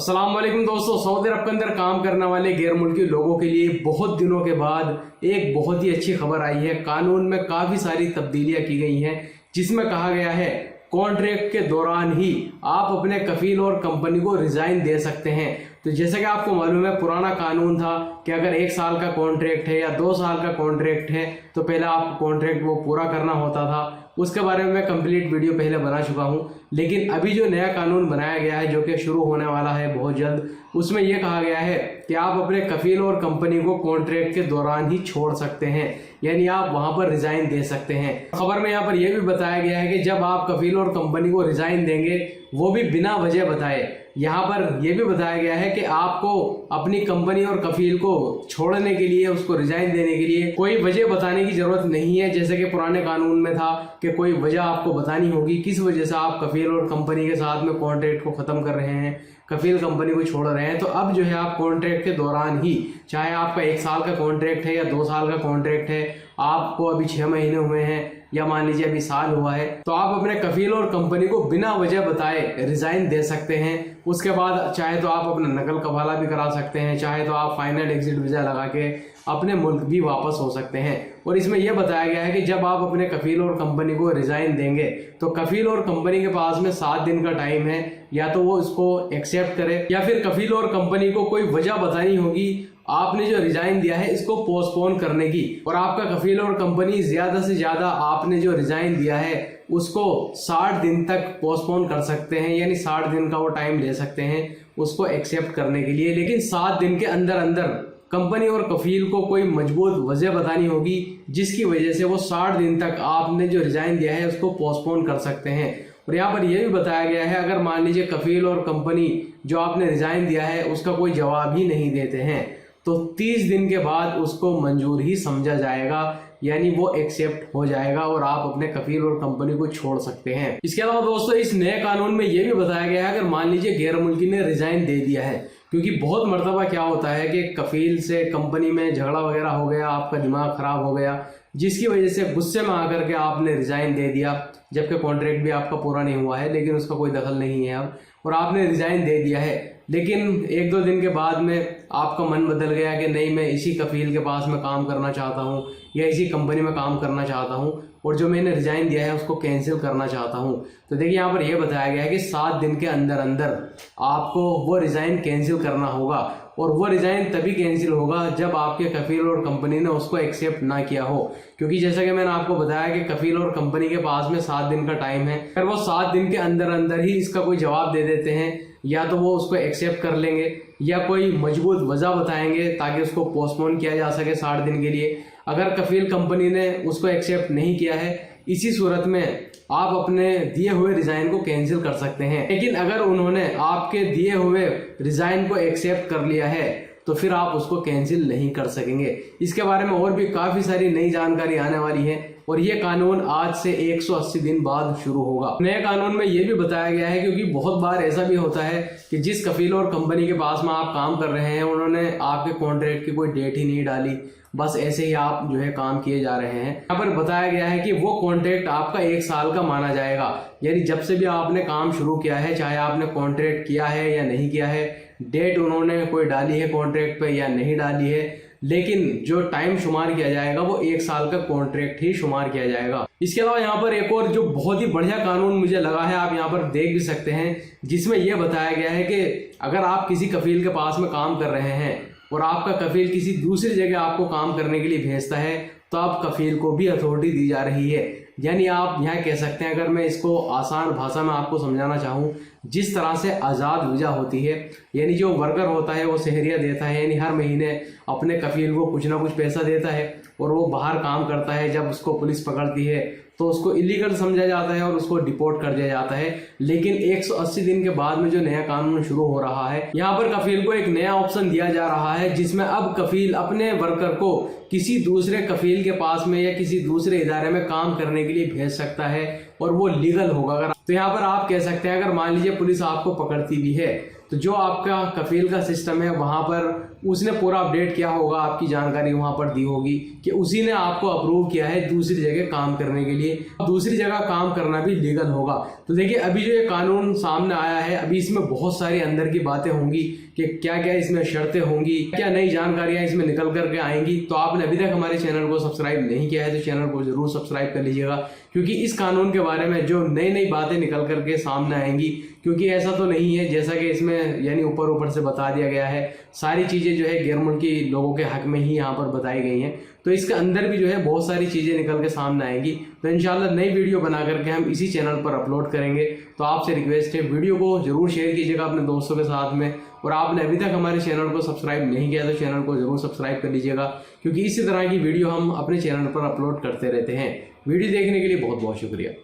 अस्सलाम वालेकुम दोस्तों, सऊदी अरब के अंदर काम करने वाले गैर मुल्की लोगों के लिए बहुत दिनों के बाद एक बहुत ही अच्छी खबर आई है। कानून में काफ़ी सारी तब्दीलियां की गई हैं, जिसमें कहा गया है कॉन्ट्रैक्ट के दौरान ही आप अपने कफील और कंपनी को रिजाइन दे सकते हैं। तो जैसा कि आपको मालूम है, पुराना कानून था कि अगर 1 साल का कॉन्ट्रैक्ट है या 2 साल का कॉन्ट्रैक्ट है तो पहले आपको कॉन्ट्रैक्ट वो पूरा करना होता था। उसके बारे में मैं कंप्लीट वीडियो पहले बना चुका हूं। लेकिन अभी जो नया कानून बनाया गया है, जो कि शुरू होने वाला है बहुत जल्द, उसमें यह कहा गया है कि आप अपने कफील और कंपनी को कॉन्ट्रैक्ट के दौरान ही छोड़ सकते हैं, यानी आप वहां पर रिजाइन दे सकते हैं। खबर में यहाँ पर यह भी बताया गया है कि जब आप कफील और कंपनी को रिजाइन देंगे, वो भी बिना वजह बताए। यहाँ पर यह भी बताया गया है कि आपको अपनी कंपनी और कफील को छोड़ने के लिए, उसको रिजाइन देने के लिए कोई वजह बताने की जरूरत नहीं है, जैसे कि पुराने कानून में था कि कोई वजह आपको बतानी होगी किस वजह से आप कफील और कंपनी के साथ में कॉन्ट्रैक्ट को खत्म कर रहे हैं, कफील कंपनी को छोड़ रहे हैं। तो अब जो है आप कॉन्ट्रैक्ट के दौरान ही, चाहे आपका 1 साल का कॉन्ट्रैक्ट है या 2 साल का कॉन्ट्रैक्ट है, आपको अभी 6 महीने हुए हैं या मान लीजिए अभी साल हुआ है, तो आप अपने कफील और कंपनी को बिना वजह बताए रिजाइन दे सकते हैं। उसके बाद चाहे तो आप अपना नकल कफाला भी करा सकते हैं, चाहे तो आप फाइनल एग्जिट वीजा लगा के अपने मुल्क भी वापस हो सकते हैं। और इसमें यह बताया गया है कि जब आप अपने कफील और कंपनी को रिजाइन देंगे तो कफील और कंपनी के पास में 7 दिन का टाइम है, या तो वो इसको एक्सेप्ट करे या फिर कफील और कंपनी को कोई वजह बतानी होगी आपने जो रिजाइन दिया है इसको पोस्टपोन करने की। और आपका कफील और कंपनी ज्यादा से ज्यादा आपने जो रिजाइन दिया है उसको 60 दिन तक पोस्टपोन कर सकते हैं, यानी 60 दिन का वो टाइम ले सकते हैं उसको एक्सेप्ट करने के लिए। लेकिन 7 दिन के अंदर अंदर कंपनी और कफील को कोई मजबूत वजह बतानी होगी जिसकी वजह से वो 60 दिन तक आपने जो रिजाइन दिया है उसको पोस्टपोन कर सकते हैं। और यहाँ पर यह भी बताया गया है, अगर मान लीजिए कफील और कंपनी जो आपने रिजाइन दिया है उसका कोई जवाब ही नहीं देते हैं तो 30 दिन के बाद उसको मंजूर ही समझा जाएगा, यानी वो एक्सेप्ट हो जाएगा और आप अपने कफील और कंपनी को छोड़ सकते हैं। इसके अलावा दोस्तों, इस नए कानून में यह भी बताया गया है, अगर मान लीजिए गैर मुल्की ने रिजाइन दे दिया है, क्योंकि बहुत मर्तबा क्या होता है कि कफील से कंपनी में झगड़ा वगैरह हो गया, आपका दिमाग खराब हो गया, जिसकी वजह से गुस्से में आकर के आपने रिजाइन दे दिया, जबकि कॉन्ट्रैक्ट भी आपका पूरा नहीं हुआ है, लेकिन उसका कोई दखल नहीं है अब, और आपने रिजाइन दे दिया है। लेकिन 1-2 दिन के बाद में आपका मन बदल गया कि नहीं, मैं इसी कफील के पास में काम करना चाहता हूँ या इसी कंपनी में काम करना चाहता हूँ और जो मैंने रिजाइन दिया है उसको कैंसिल करना चाहता हूँ। तो देखिए यहाँ पर यह बताया गया है कि 7 दिन के अंदर अंदर आपको वो रिजाइन कैंसिल करना होगा, और वो रिजाइन तभी कैंसिल होगा जब आपके कफील और कंपनी ने उसको एक्सेप्ट ना किया हो। क्योंकि जैसा कि मैंने आपको बताया कि कफील और कंपनी के पास में 7 दिन का टाइम है, अगर वो 7 दिन के अंदर अंदर ही इसका कोई जवाब दे देते हैं, या तो वो उसको एक्सेप्ट कर लेंगे या कोई मजबूत वजह बताएंगे ताकि उसको पोस्टपोन किया जा सके 60 दिन के लिए। अगर कफील कंपनी ने उसको एक्सेप्ट नहीं किया है, इसी सूरत में आप अपने दिए हुए रिजाइन को कैंसिल कर सकते हैं। लेकिन अगर उन्होंने आपके दिए हुए रिजाइन को एक्सेप्ट कर लिया है तो फिर आप उसको कैंसिल नहीं कर सकेंगे। इसके बारे में और भी काफी सारी नई जानकारी आने वाली है और ये कानून आज से 180 दिन बाद शुरू होगा। नए कानून में ये भी बताया गया है, क्योंकि बहुत बार ऐसा भी होता है कि जिस कफील और कंपनी के पास में आप काम कर रहे हैं उन्होंने आपके कॉन्ट्रैक्ट की कोई डेट ही नहीं डाली, बस ऐसे ही आप जो है काम किए जा रहे हैं। यहाँ पर बताया गया है कि वो कॉन्ट्रैक्ट आपका 1 साल का माना जाएगा, यानी जब से भी आपने काम शुरू किया है, चाहे आपने कॉन्ट्रैक्ट किया है या नहीं किया है, डेट उन्होंने कोई डाली है कॉन्ट्रैक्ट पे या नहीं डाली है, लेकिन जो टाइम शुमार किया जाएगा वो 1 साल का कॉन्ट्रैक्ट ही शुमार किया जाएगा। इसके अलावा यहाँ पर एक और जो बहुत ही बढ़िया कानून मुझे लगा है, आप यहाँ पर देख भी सकते हैं, जिसमें यह बताया गया है कि अगर आप किसी कफील के पास में काम कर रहे हैं और आपका कफील किसी दूसरी जगह आपको काम करने के लिए भेजता है तो आप कफील को भी अथॉरिटी दी जा रही है। यानी आप यहाँ कह सकते हैं, अगर मैं इसको आसान भाषा में आपको समझाना चाहूँ, जिस तरह से आज़ाद वीजा होती है, यानी जो वर्कर होता है वो सहरिया देता है, यानी हर महीने अपने कफील को कुछ ना कुछ पैसा देता है और वो बाहर काम करता है, जब उसको पुलिस पकड़ती है तो उसको इलीगल समझा जाता है और उसको डिपोर्ट कर दिया जाता है। लेकिन 180 दिन के बाद में जो नया कानून शुरू हो रहा है, यहाँ पर कफील को एक नया ऑप्शन दिया जा रहा है, जिसमें अब कफील अपने वर्कर को किसी दूसरे कफील के पास में या किसी दूसरे इदारे में काम करने के लिए भेज सकता है और वो लीगल होगा। अगर तो यहाँ पर आप कह सकते हैं, अगर मान लीजिए पुलिस आपको पकड़ती भी है तो जो आपका कफील का सिस्टम है वहाँ पर उसने पूरा अपडेट किया होगा, आपकी जानकारी वहाँ पर दी होगी कि उसी ने आपको अप्रूव किया है दूसरी जगह काम करने के लिए। दूसरी जगह काम करना भी लीगल होगा। तो देखिए अभी जो ये कानून सामने आया है, अभी इसमें बहुत सारी अंदर की बातें होंगी कि क्या क्या इसमें शर्तें होंगी, क्या नई जानकारियां इसमें निकल करके आएंगी। तो आपने अभी तक हमारे चैनल को सब्सक्राइब नहीं किया है तो चैनल को जरूर सब्सक्राइब कर लीजिएगा, क्योंकि इस कानून के बारे में जो नई नई बातें निकल करके सामने आएंगी, क्योंकि ऐसा तो नहीं है जैसा कि इसमें यानी ऊपर ऊपर से बता दिया गया है, सारी चीज़ें जो है गैर मुल्की लोगों के हक में ही यहाँ पर बताई गई हैं। तो इसके अंदर भी जो है बहुत सारी चीज़ें निकल के सामने आएंगी। तो इंशाल्लाह नई वीडियो बना करके हम इसी चैनल पर अपलोड करेंगे। तो आपसे रिक्वेस्ट है वीडियो को जरूर शेयर कीजिएगा अपने दोस्तों के साथ में, और आपने अभी तक हमारे चैनल को सब्सक्राइब नहीं किया तो चैनल को जरूर सब्सक्राइब कर लीजिएगा, क्योंकि इसी तरह की वीडियो हम अपने चैनल पर अपलोड करते रहते हैं। वीडियो देखने के लिए बहुत बहुत शुक्रिया।